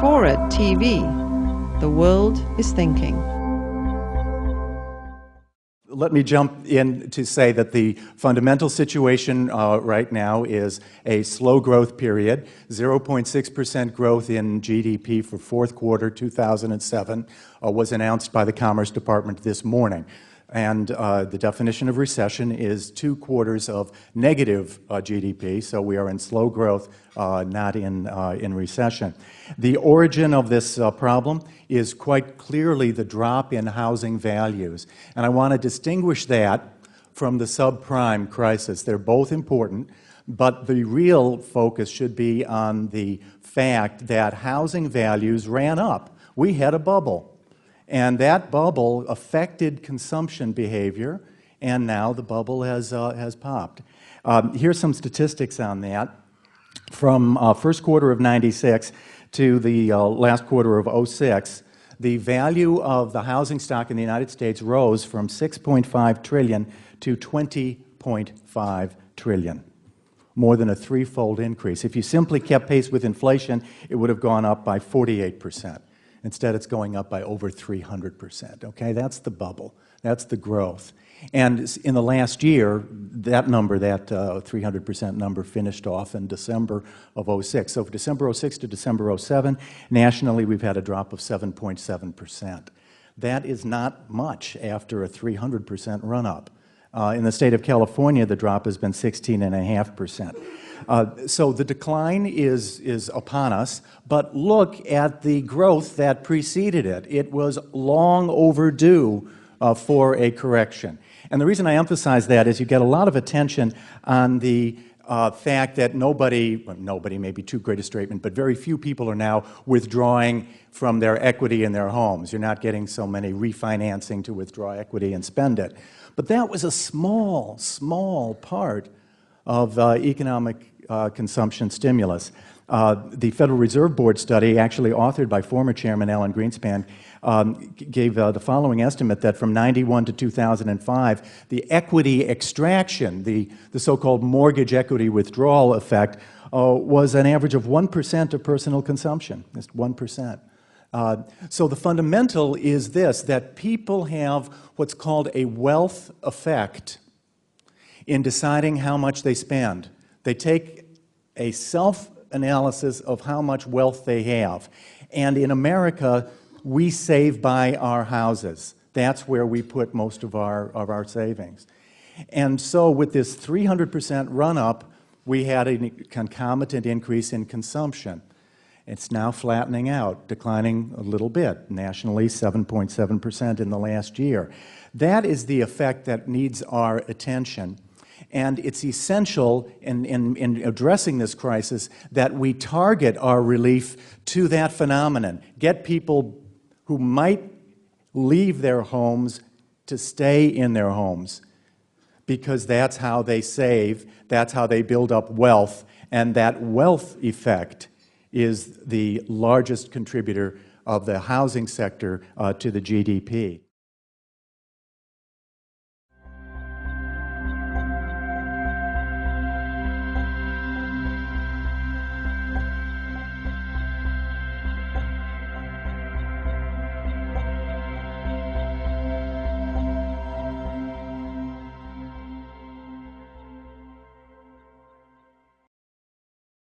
Forward TV. The world is thinking. Let me jump in to say that the fundamental situation right now is a slow growth period. 0.6% growth in GDP for fourth quarter 2007 was announced by the Commerce Department this morning. And the definition of recession is 2 quarters of negative GDP, so we are in slow growth, not in recession. The origin of this problem is quite clearly the drop in housing values. And I want to distinguish that from the subprime crisis. They're both important, but the real focus should be on the fact that housing values ran up. We had a bubble. And that bubble affected consumption behavior, and now the bubble has popped. Here's some statistics on that. From first quarter of '96 to the last quarter of '06, the value of the housing stock in the United States rose from $6.5 trillion to $20.5 trillion. More than a threefold increase. If you simply kept pace with inflation, it would have gone up by 48%. Instead, it's going up by over 300%. Okay, that's the bubble. That's the growth. And in the last year, that number, that 300% number, finished off in December of '06. So from December '06 to December '07, nationally, we've had a drop of 7.7%. That is not much after a 300% run-up. In the state of California, the drop has been 16.5%. So the decline is upon us, but look at the growth that preceded it. It was long overdue for a correction. And the reason I emphasize that is you get a lot of attention on the fact that nobody, may be too great a statement, but very few people are now withdrawing from their equity in their homes. You're not getting so many refinancing to withdraw equity and spend it. But that was a small part of economic consumption stimulus. The Federal Reserve Board study, actually authored by former Chairman Alan Greenspan, gave the following estimate that from '91 to 2005, the equity extraction, the so-called mortgage equity withdrawal effect, was an average of 1% of personal consumption, just 1%. So the fundamental is this, that people have what's called a wealth effect in deciding how much they spend. They take a self-analysis of how much wealth they have. And in America, we save by our houses. That's where we put most of our savings. And so with this 300% run-up, we had a concomitant increase in consumption. It's now flattening out, declining a little bit, nationally 7.7% in the last year. That is the effect that needs our attention. And it's essential in addressing this crisis that we target our relief to that phenomenon. Get people who might leave their homes to stay in their homes, because that's how they save, that's how they build up wealth, and that wealth effect is the largest contributor of the housing sector to the GDP.